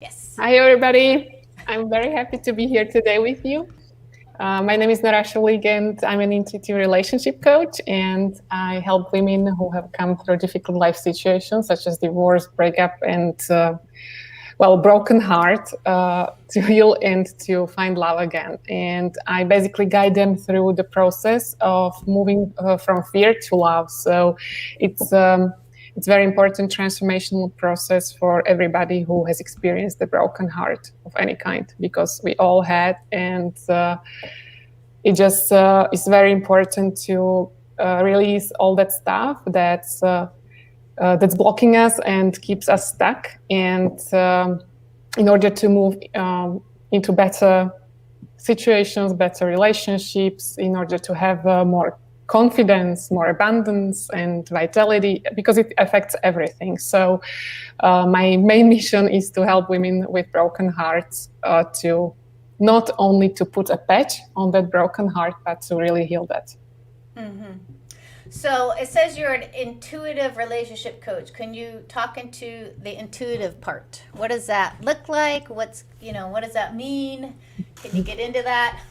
Yes. Hi, everybody. I'm very happy to be here today with you. My name is Nora, and I'm an intuitive relationship coach, and I help women who have come through difficult life situations such as divorce, breakup, and broken heart to heal and to find love again. And I basically guide them through the process of moving from fear to love. So it's very important transformational process for everybody who has experienced a broken heart of any kind, because we all had, and it just is very important to release all that stuff that's blocking us and keeps us stuck. And in order to move into better situations, better relationships, in order to have more confidence, more abundance, and vitality, because it affects everything. So my main mission is to help women with broken hearts to not only to put a patch on that broken heart, but to really heal that. Mm-hmm. So it says you're an intuitive relationship coach. Can you talk into the intuitive part? What does that look like? What does that mean? Can you get into that?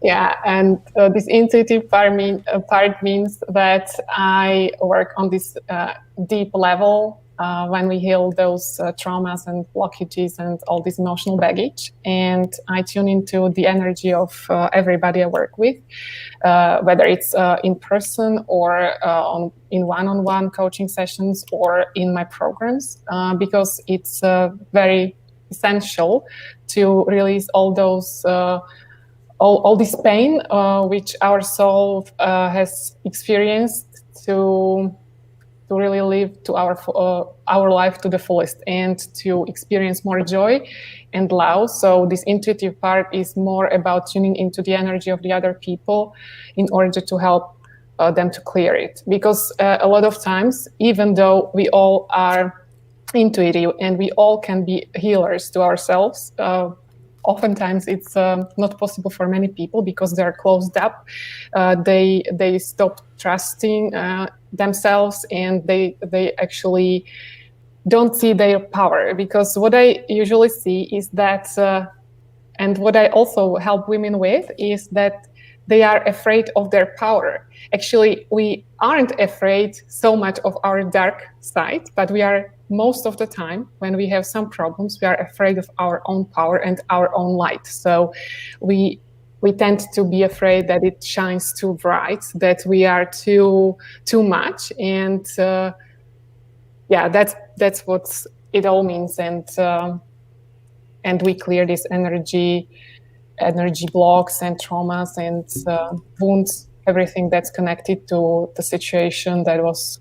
Yeah, and this intuitive part means that I work on this deep level when we heal those traumas and blockages and all this emotional baggage. And I tune into the energy of everybody I work with, whether it's in person or in one-on-one coaching sessions or in my programs, because it's very essential to release all those all this pain which our soul has experienced, to really live to our life to the fullest and to experience more joy and love. So this intuitive part is more about tuning into the energy of the other people in order to help them to clear it. Because a lot of times, even though we all are intuitive and we all can be healers to ourselves, oftentimes it's not possible for many people because they're closed up. They stop trusting themselves, and they actually don't see their power. Because what I usually see is that, and what I also help women with, is that they are afraid of their power. Actually, we aren't afraid so much of our dark side, but we are, most of the time when we have some problems, we are afraid of our own power and our own light. So we tend to be afraid that it shines too bright, that we are too much. And that's what it all means. And we clear this energy blocks and traumas and wounds, everything that's connected to the situation that was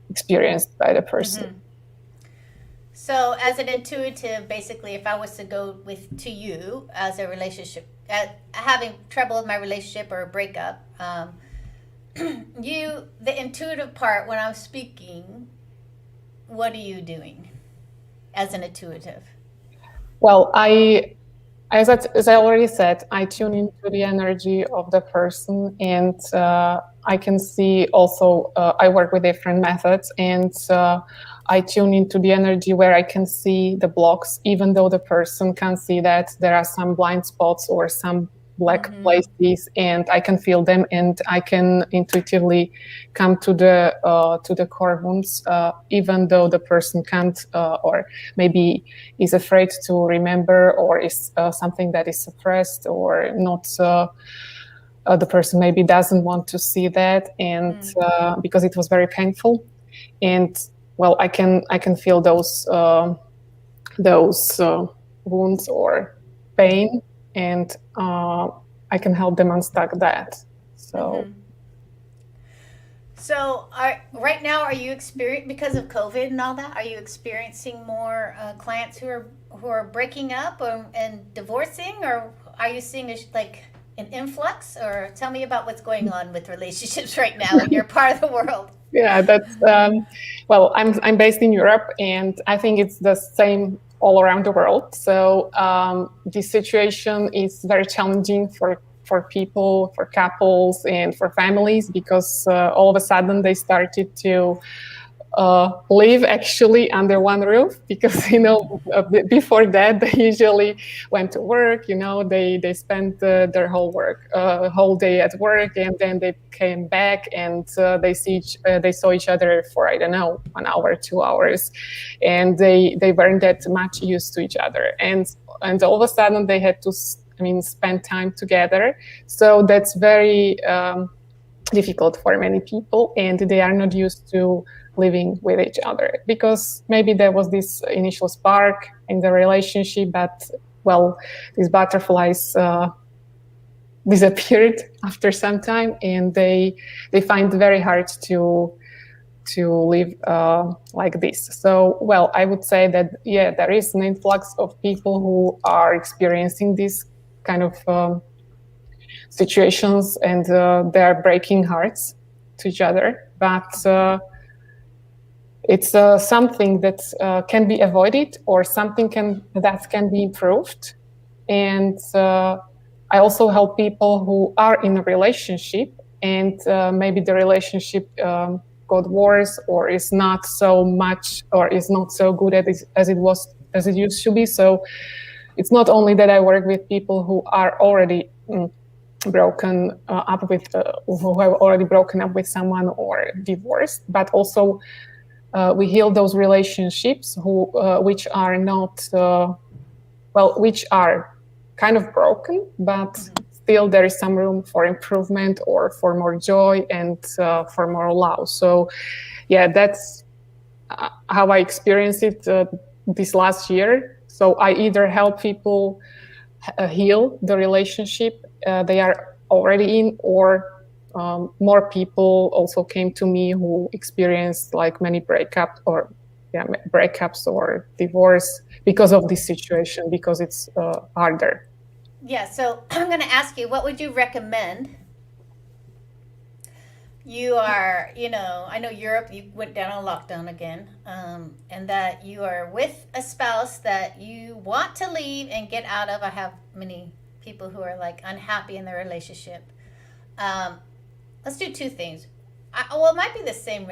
experienced by the person. Mm-hmm. So as an intuitive, basically, if I was to go to you as a relationship, having trouble with my relationship or a breakup, the intuitive part, when I'm speaking, what are you doing as an intuitive? Well, as I already said, I tune into the energy of the person, and I can see also, I work with different methods, and I tune into the energy where I can see the blocks, even though the person can't see that there are some blind spots or some black places, and I can feel them, and I can intuitively come to the core wounds, even though the person can't, or maybe is afraid to remember, or is something that is suppressed or not. The person maybe doesn't want to see that, and because it was very painful, and well, I can feel those wounds or pain, and I can help them unstuck that. So, so right now, are you because of COVID and all that? Are you experiencing more clients who are breaking up and divorcing, or are you seeing an influx? Or tell me about what's going on with relationships right now in your part of the world. Yeah, that's well, I'm based in Europe, and I think it's the same all around the world. So this situation is very challenging for people, for couples, and for families, because all of a sudden they started to live actually under one roof, because before that they usually went to work. They spent their whole day at work, and then they came back, and they saw each other for, I don't know, 1 hour, 2 hours, and they weren't that much used to each other, and all of a sudden they had to spend time together. So that's very difficult for many people, and they are not used to living with each other, because maybe there was this initial spark in the relationship, but well, these butterflies disappeared after some time, and they find it very hard to live like this. So, well, I would say that, yeah, there is an influx of people who are experiencing this kind of situations, and they're breaking hearts to each other. But it's something that can be avoided, or something that can be improved. And I also help people who are in a relationship, and maybe the relationship got worse, or is not so much, or is not so good as it used to be. So it's not only that I work with people who are already broken up with, who have already broken up with someone or divorced, but also we heal those relationships which are not, which are kind of broken, but still there is some room for improvement, or for more joy, and for more love. So yeah, that's how I experienced it this last year. So I either help people heal the relationship they are already in, or more people also came to me who experienced like many breakups or divorce because of this situation, because it's harder. Yeah, so I'm going to ask you, what would you recommend? You are, I know Europe, you went down on lockdown again, and that you are with a spouse that you want to leave and get out of. I have many people who are like unhappy in their relationship. Let's do two things. It might be the same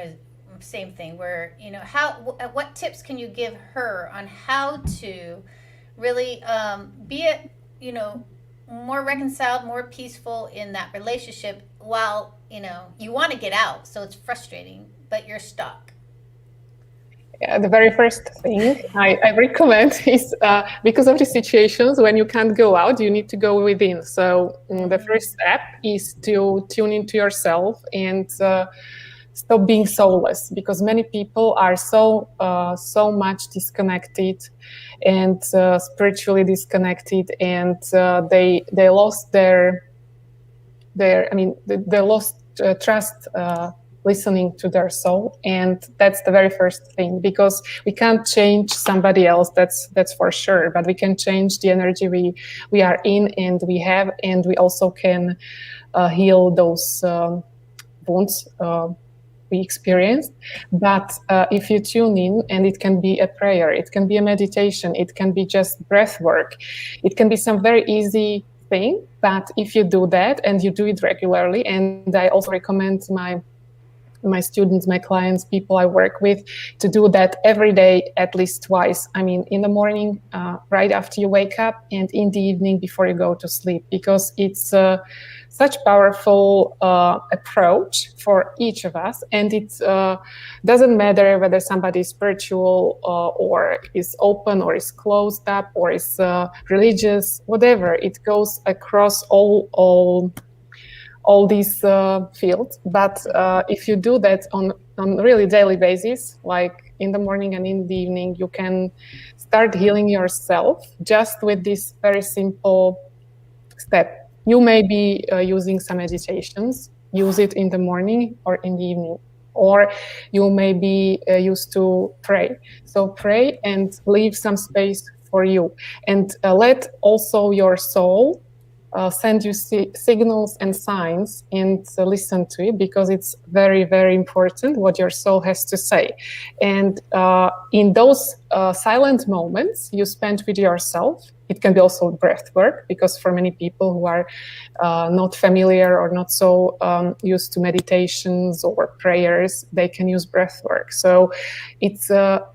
thing where, what tips can you give her on how to really be more reconciled, more peaceful in that relationship, while you want to get out, so it's frustrating, but you're stuck? Yeah, the very first thing I recommend is, because of the situations when you can't go out, you need to go within. So the first step is to tune into yourself, and stop being soulless, because many people are so much disconnected, and spiritually disconnected, and they lost they lost trust listening to their soul. And that's the very first thing, because we can't change somebody else, that's for sure, but we can change the energy we are in, and we have, and we also can heal those wounds we experienced. But if you tune in, and it can be a prayer, it can be a meditation, it can be just breath work, it can be some very easy thing, but if you do that and you do it regularly, and I also recommend my students, my clients, people I work with, to do that every day, at least twice. I mean, in the morning, right after you wake up, and in the evening before you go to sleep, because it's such powerful approach for each of us. And it doesn't matter whether somebody is spiritual or is open, or is closed up, or is religious, whatever. It goes across all these fields. But if you do that on really daily basis, like in the morning and in the evening, you can start healing yourself just with this very simple step. You may be using some meditations, use it in the morning or in the evening, or you may be used to pray. So pray and leave some space for you, and let also your soul send you signals and signs and listen to it, because it's very, very important what your soul has to say. And in those silent moments you spend with yourself, it can be also breath work, because for many people who are not familiar or not so used to meditations or prayers, they can use breath work. So it's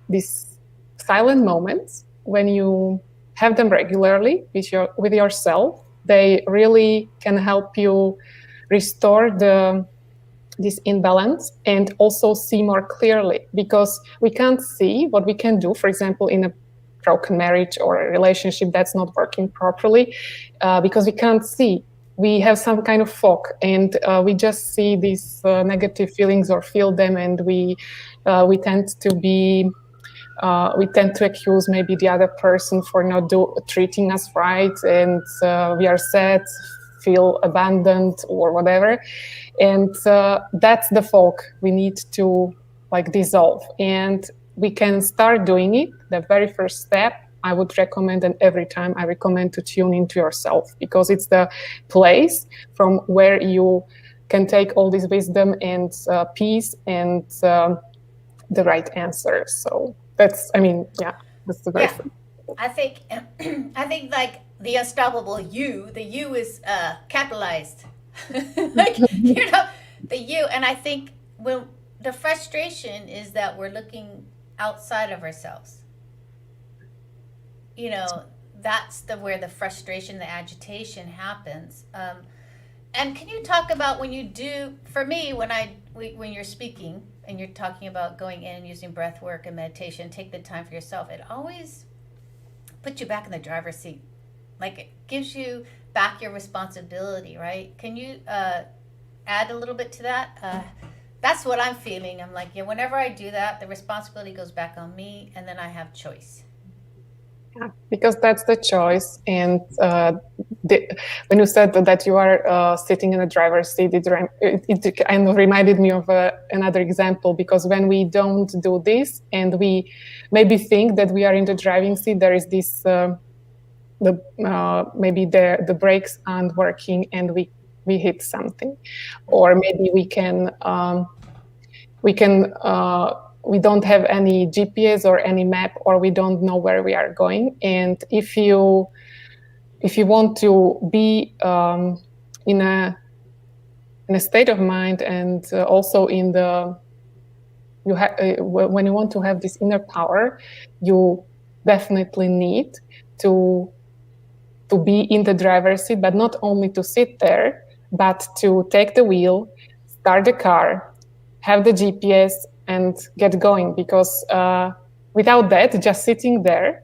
these silent moments, when you have them regularly with yourself, they really can help you restore this imbalance and also see more clearly, because we can't see what we can do, for example, in a broken marriage or a relationship that's not working properly, because we can't see. We have some kind of fog, and we just see these negative feelings or feel them, and we tend to accuse maybe the other person for not treating us right, and we are sad, feel abandoned or whatever. And that's the fog we need to dissolve, and we can start doing it. The very first step I would recommend, and every time I recommend, to tune into yourself, because it's the place from where you can take all this wisdom and peace and the right answer. So that's the very first. I think like the unstoppable you, the you is capitalized. Like, the you. And I think the frustration is that we're looking outside of ourselves. That's where the frustration, the agitation happens. And can you talk about when you do, for me, when you're speaking and you're talking about going in and using breath work and meditation, take the time for yourself, it always puts you back in the driver's seat. Like, it gives you back your responsibility, right? Can you add a little bit to that? That's what I'm feeling. I'm like, whenever I do that, the responsibility goes back on me, and then I have choice. Yeah, because that's the choice. And when you said that you are sitting in the driver's seat, it kind of reminded me of another example, because when we don't do this and we maybe think that we are in the driving seat, there is this maybe the brakes aren't working and we hit something, or maybe we don't have any GPS or any map, or we don't know where we are going. And if you want to be in a state of mind, and also when you want to have this inner power, you definitely need to be in the driver's seat, but not only to sit there, but to take the wheel, start the car, have the GPS, and get going. Because without that, just sitting there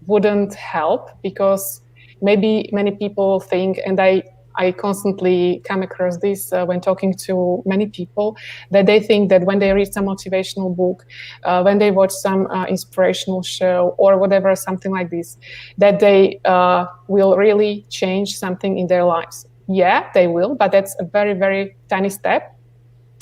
wouldn't help, because maybe many people think, and I constantly come across this when talking to many people, that they think that when they read some motivational book, when they watch some inspirational show or whatever, something like this, that they will really change something in their lives. Yeah, they will, but that's a very, very tiny step.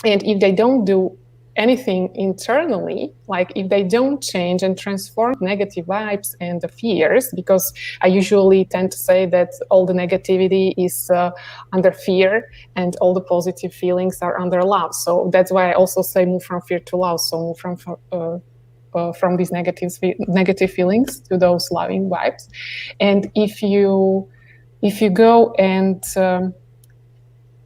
And if they don't do anything internally, like if they don't change and transform negative vibes and the fears, because I usually tend to say that all the negativity is under fear and all the positive feelings are under love. So that's why I also say move from fear to love. So move from these negative feelings to those loving vibes. And if you go and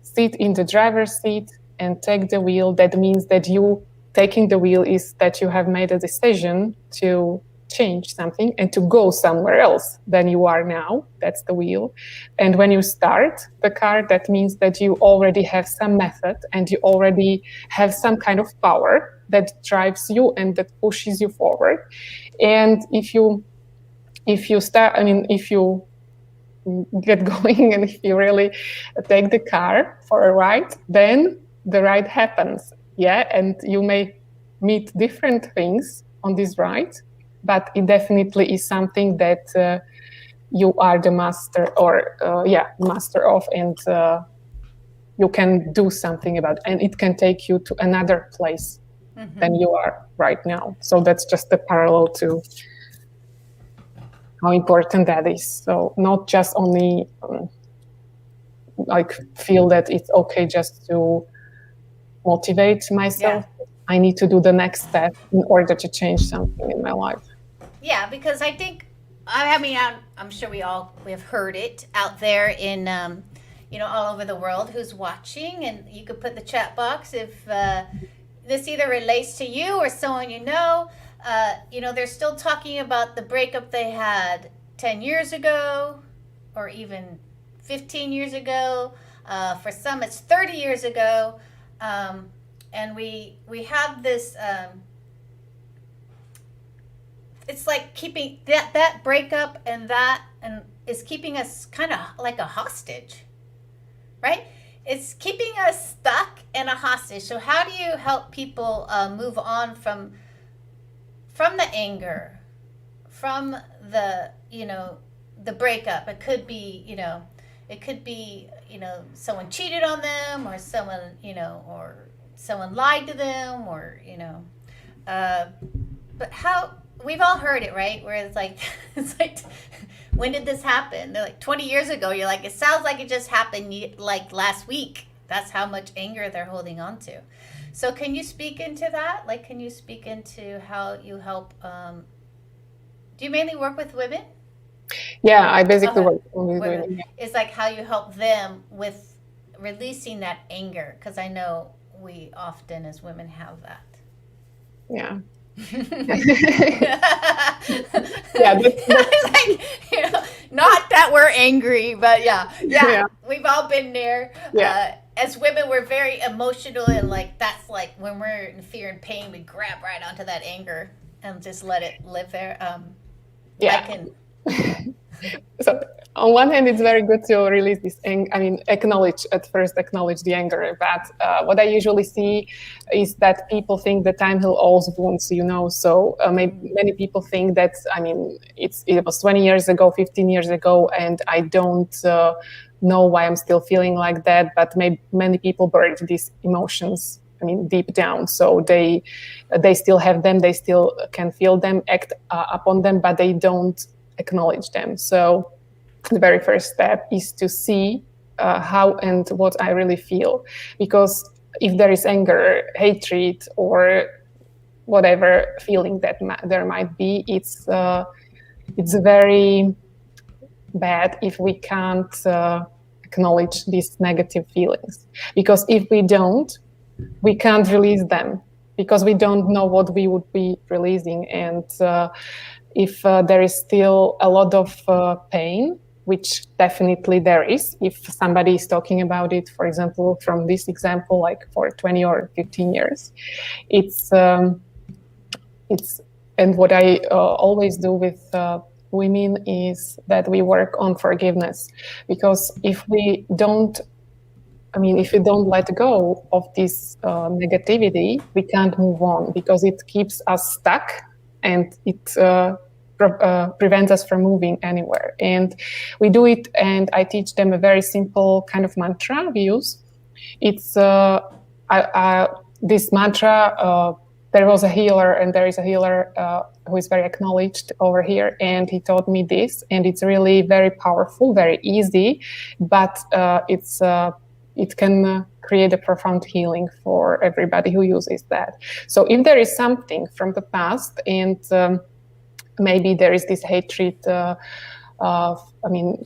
sit in the driver's seat and take the wheel, that means that you taking the wheel is that you have made a decision to change something and to go somewhere else than you are now. That's the wheel. And when you start the car, that means that you already have some method and you already have some kind of power that drives you and that pushes you forward. And if you get going and if you really take the car for a ride, then the ride happens. Yeah, and you may meet different things on this ride, but it definitely is something that you are the master master of, and you can do something about it, and it can take you to another place than you are right now. So that's just a parallel to how important that is. So not just only like feel that it's okay just to motivate myself. I need to do the next step in order to change something in my life. Yeah, because I think, I mean, I'm sure we have heard it out there in, all over the world who's watching, and you could put the chat box if this either relates to you or someone you know. They're still talking about the breakup they had 10 years ago or even 15 years ago. For some, it's 30 years ago. And we have this, it's like keeping that breakup and is keeping us kind of like a hostage, right? It's keeping us stuck and a hostage. So how do you help people move on from the anger, from the the breakup? It could be someone cheated on them, or someone lied to them, or but how, we've all heard it, right? Where it's like when did this happen? They're like 20 years ago. You're like, it sounds like it just happened like last week. That's how much anger they're holding on to. So can you speak into that? Like, can you speak into how you help? Do you mainly work with women? Yeah, I basically work with women. It's like how you help them with releasing that anger, because I know we often as women have that. Yeah. Yeah, like, not that we're angry, but yeah, we've all been there. As women, we're very emotional, and like that's like when we're in fear and pain, we grab right onto that anger and just let it live there. So on one hand, it's very good to release this anger. I mean, acknowledge the anger. But what I usually see is that people think that time heals all wounds, So many people think that, I mean, it was 20 years ago, 15 years ago, and I don't know why I'm still feeling like that. But many people buried these emotions, I mean, deep down. So they still have them. They still can feel them, act upon them, but they don't acknowledge them. So the very first step is to see how and what I really feel. Because if there is anger, hatred, or whatever feeling that there might be, it's very bad if we can't acknowledge these negative feelings. Because if we don't, we can't release them, because we don't know what we would be releasing. And if there is still a lot of pain, which definitely there is, if somebody is talking about it, for example, from this example, like for 20 or 15 years, it's and what I always do with women is that we work on forgiveness. Because if we don't let go of this negativity, we can't move on, because it keeps us stuck, and it prevents us from moving anywhere. And we do it, and I teach them a very simple kind of mantra we use. It's this mantra. There was a healer, and there is a healer who is very acknowledged over here, and he taught me this, and it's really very powerful, very easy, but it can create a profound healing for everybody who uses that. So if there is something from the past, and maybe there is this hatred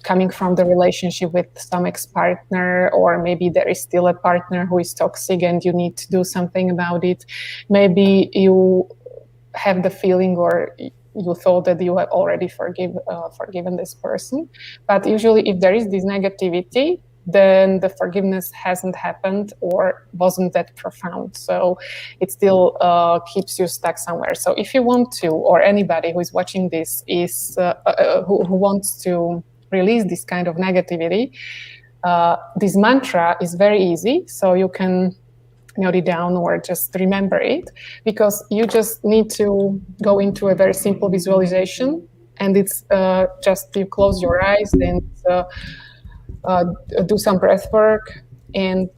coming from the relationship with some ex-partner, or maybe there is still a partner who is toxic and you need to do something about it. Maybe you have the feeling, or you thought that you have already forgiven this person. But usually if there is this negativity, then the forgiveness hasn't happened or wasn't that profound. So it still keeps you stuck somewhere. So if you want to, or anybody who is watching this is who wants to release this kind of negativity, this mantra is very easy. So you can note it down or just remember it, because you just need to go into a very simple visualization, and it's just you close your eyes and do some breath work, and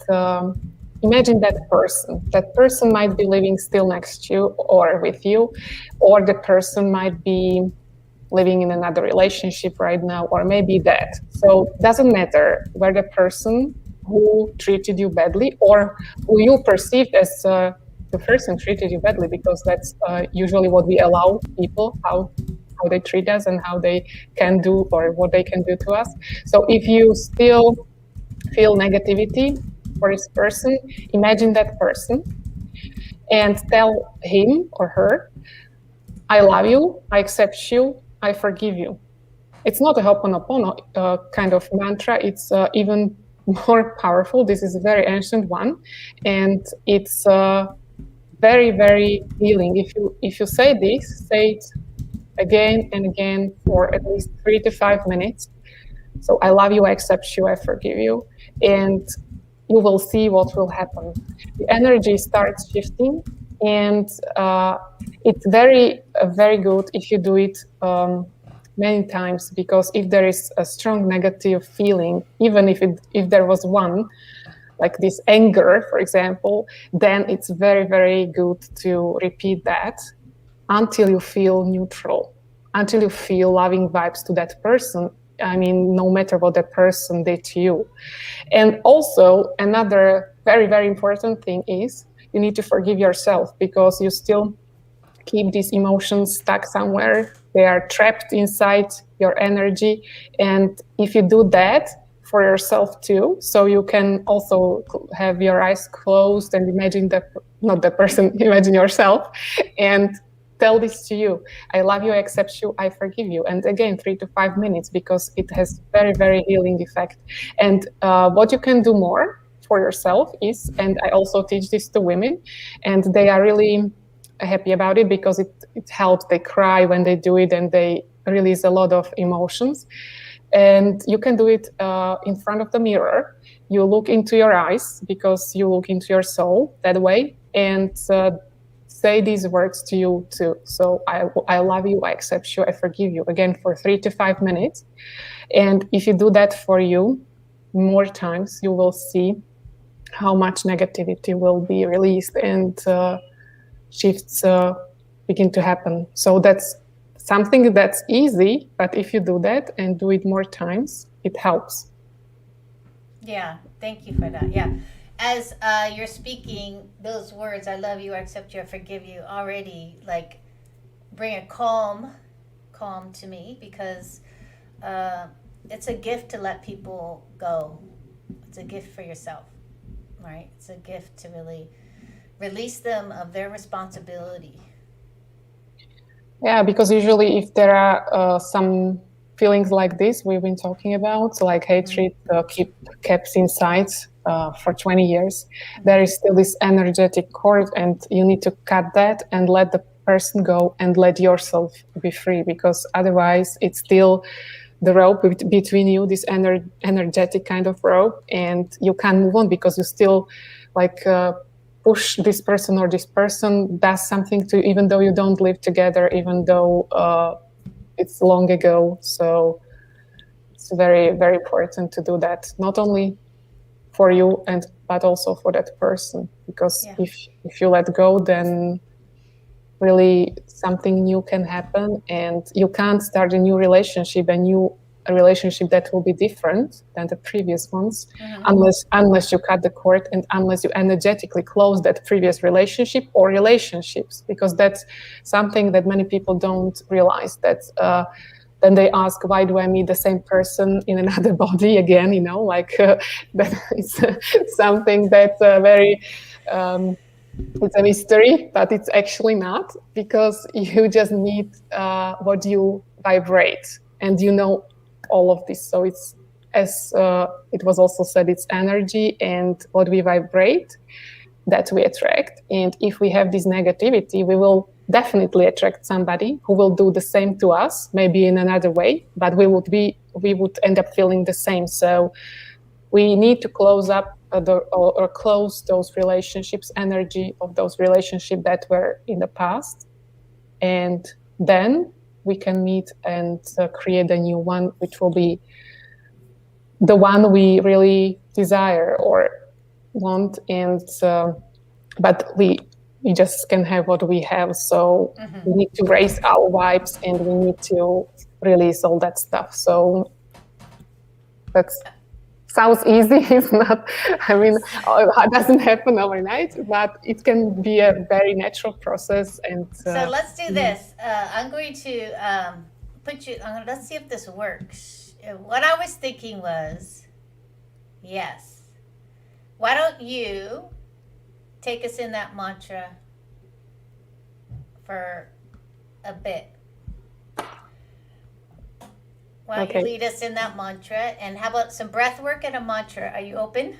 imagine that person. That person might be living still next to you or with you, or the person might be living in another relationship right now, or maybe that. So it doesn't matter where the person who treated you badly or who you perceived as the person treated you badly, because that's usually what we allow people, how they treat us and how they can do or what they can do to us. So if you still feel negativity for this person, imagine that person and tell him or her, I love you, I accept you, I forgive you. It's not a Ho'oponopono kind of mantra. It's even more powerful. This is a very ancient one, and it's very, very healing. If you say this, say it again and again for at least 3 to 5 minutes. So I love you, I accept you, I forgive you, and you will see what will happen. The energy starts shifting, and it's very good if you do it many times, because if there is a strong negative feeling, even if there was one, like this anger, for example, then it's very, very good to repeat that until you feel neutral, until you feel loving vibes to that person. I mean, no matter what that person did to you. And also, another very, very important thing is you need to forgive yourself, because you still keep these emotions stuck somewhere. They are trapped inside your energy. And if you do that for yourself too, so you can also have your eyes closed and imagine not the person, imagine yourself, and tell this to you. I love you, I accept you, I forgive you. And again, 3 to 5 minutes, because it has very, very healing effect. And what you can do more for yourself is, and I also teach this to women, and they are really happy about it because it helps. They cry when they do it, and they release a lot of emotions. And you can do it in front of the mirror. You look into your eyes, because you look into your soul that way, and say these words to you too. So I love you, I accept you, I forgive you, again for 3 to 5 minutes. And if you do that for you more times, you will see how much negativity will be released, and shifts begin to happen. So that's something that's easy, but if you do that and do it more times, it helps. Yeah, thank you for that. Yeah. As you're speaking those words, I love you, I accept you, I forgive you, already like bring a calm to me, because it's a gift to let people go. It's a gift for yourself, right? It's a gift to really release them of their responsibility. Yeah, because usually if there are some feelings like this we've been talking about, so like hatred kept inside for 20 years, there is still this energetic cord, and you need to cut that and let the person go and let yourself be free, because otherwise it's still the rope between you, this energetic kind of rope, and you can't move on because you still like push this person, or this person does something to, even though you don't live together, even though it's long ago. So it's very, very important to do that, not only for you but also for that person, because if you let go, then really something new can happen, and you can't start a new relationship, a relationship that will be different than the previous ones, unless you cut the cord, and unless you energetically close that previous relationship or relationships, because that's something that many people don't realize, that then they ask, why do I meet the same person in another body again? That is something that's very it's a mystery, but it's actually not, because you just need what you vibrate, and you know all of this. So it's, as it was also said, it's energy, and what we vibrate, that we attract. And if we have this negativity, we will definitely attract somebody who will do the same to us, maybe in another way, but we would end up feeling the same. So we need to close up or close those relationships, energy of those relationships that were in the past, and then we can meet and create a new one, which will be the one we really desire or want. And but we we just can have what we have. So we need to raise our vibes and we need to release all that stuff. So that sounds easy. It's not, I mean, it doesn't happen overnight, but it can be a very natural process. And So let's do this. I'm going to put you. Let's see if this works. What I was thinking was, yes. Why don't you take us in that mantra for a bit? Why don't you lead us in that mantra? And how about some breath work and a mantra? Are you open?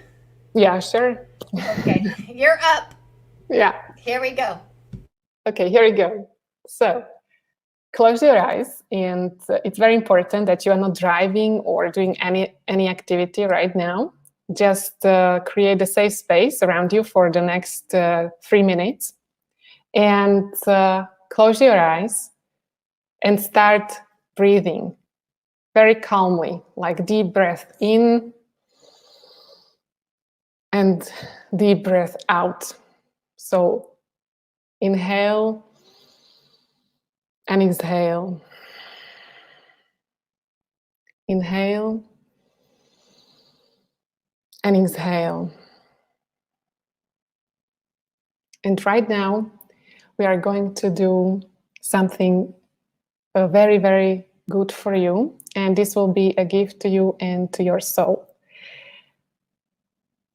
Yeah, sure. Okay, you're up. Yeah. Here we go. Okay, here we go. So close your eyes, and it's very important that you are not driving or doing any activity right now. Just create a safe space around you for the next 3 minutes, and close your eyes and start breathing very calmly, like deep breath in and deep breath out. So inhale and exhale. Inhale and exhale. And right now, we are going to do something very, very good for you. And this will be a gift to you and to your soul.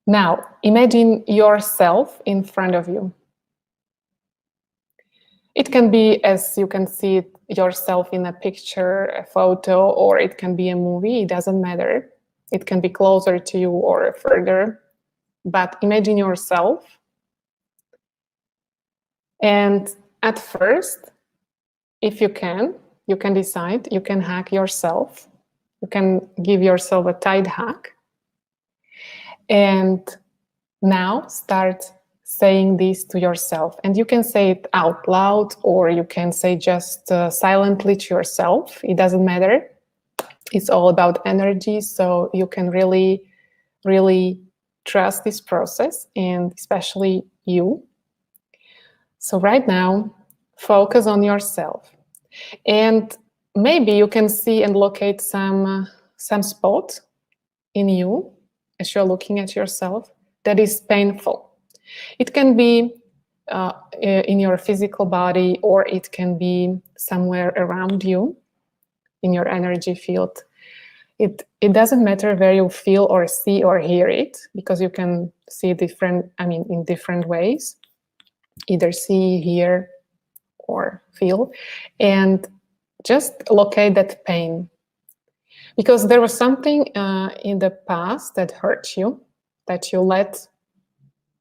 Now, imagine yourself in front of you. It can be, as you can see it yourself in a picture, a photo, or it can be a movie. It doesn't matter. It can be closer to you or further. But imagine yourself. And at first, if you can decide, you can hug yourself. You can give yourself a tight hug. And now start saying this to yourself. And you can say it out loud, or you can say just silently to yourself. It doesn't matter. It's all about energy. So you can really, really trust this process, and especially you. So right now, focus on yourself. And maybe you can see and locate some spot in you as you're looking at yourself that is painful. It can be in your physical body, or it can be somewhere around you in your energy field. It doesn't matter where you feel or see or hear it, because you can see in different ways, either see, hear, or feel. And just locate that pain, because there was something in the past that hurt you, that you let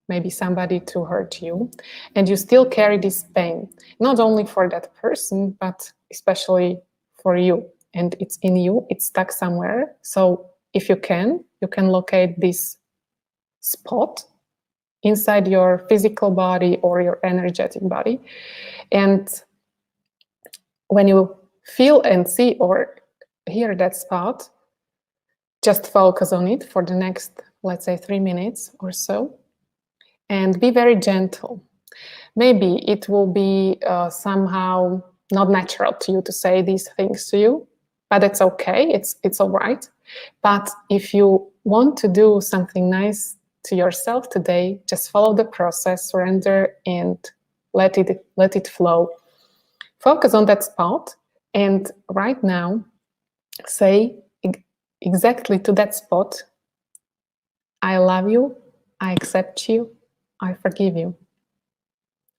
maybe somebody to hurt you, and you still carry this pain, not only for that person, but especially for you. And it's in you, it's stuck somewhere. So if you can locate this spot inside your physical body or your energetic body. And when you feel and see or hear that spot, just focus on it for the next, let's say, 3 minutes or so, and be very gentle. Maybe it will be somehow not natural to you to say these things to you, but it's okay. It's all right. But if you want to do something nice to yourself today, just follow the process, surrender, and let it flow. Focus on that spot, and right now, say exactly to that spot, I love you, I accept you, I forgive you.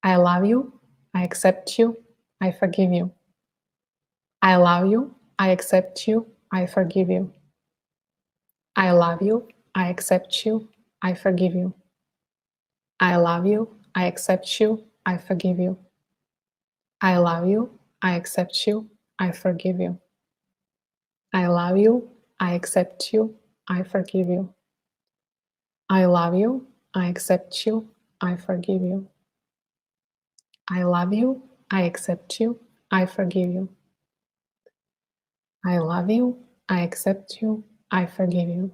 I love you, I accept you, I forgive you. I love you, I accept you, I forgive you. I love you, I accept you, I forgive you. I love you, I accept you, I forgive you. I love you, I accept you, I forgive you. I love you, I accept you, I forgive you. I love you, I accept you, I forgive you. I love you, I accept you, I forgive you. I love you, I accept you, I forgive you.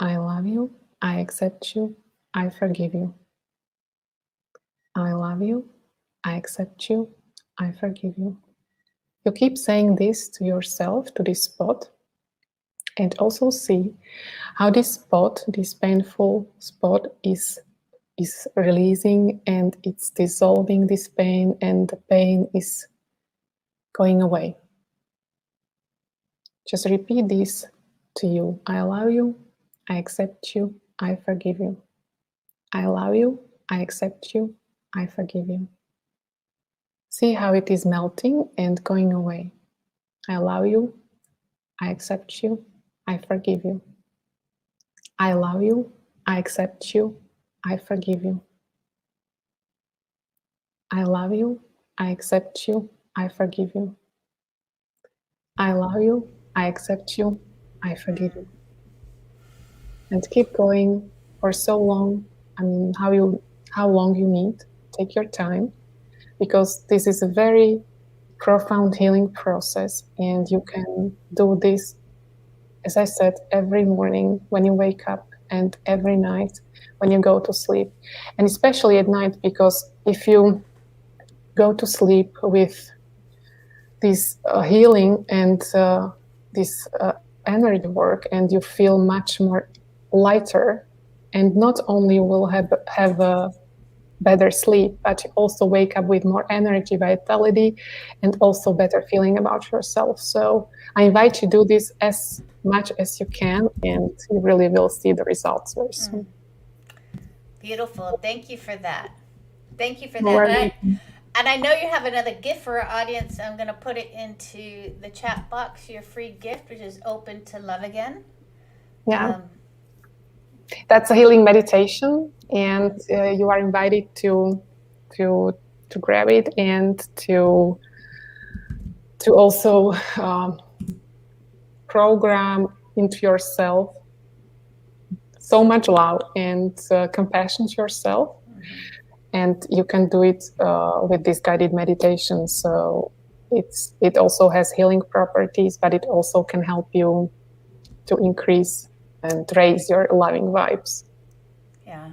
I love you, I accept you, I forgive you. I love you. I accept you. I forgive you. You keep saying this to yourself, to this spot, and also see how this spot, this painful spot, is releasing and it's dissolving this pain, and the pain is going away. Just repeat this to you. I love you. I accept you. I forgive you. I love you. I accept you. I forgive you. See how it is melting and going away. I love you. I accept you. I forgive you. I love you. I accept you. I forgive you. I love you. I accept you. I forgive you. I love you. I accept you. I forgive you. And keep going for so long. I mean, how long you need. Take your time, because this is a very profound healing process, and you can do this, as I said, every morning when you wake up and every night when you go to sleep, and especially at night, because if you go to sleep with this healing and this energy work, and you feel much more lighter, and not only will have a better sleep, but you also wake up with more energy, vitality, and also better feeling about yourself. So I invite you to do this as much as you can, and you really will see the results very soon. Beautiful. Thank you for that. Thank you for Well, that. And I know you have another gift for our audience. I'm going to put it into the chat box, your free gift, which is Open to Love Again. yeah, that's a healing meditation, and you are invited to grab it, and to also program into yourself so much love and compassion to yourself. And you can do it with this guided meditation. So it also has healing properties, but it also can help you to increase and raise your loving vibes. Yeah.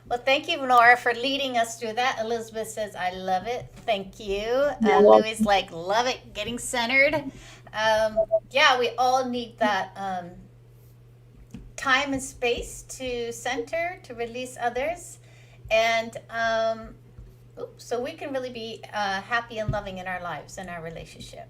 Well, thank you, Nora, for leading us through that. Elizabeth says, I love it. Thank you. Louis, like, love it. Getting centered. Yeah, we all need that time and space to center, to release others. And so we can really be happy and loving in our lives and our relationship.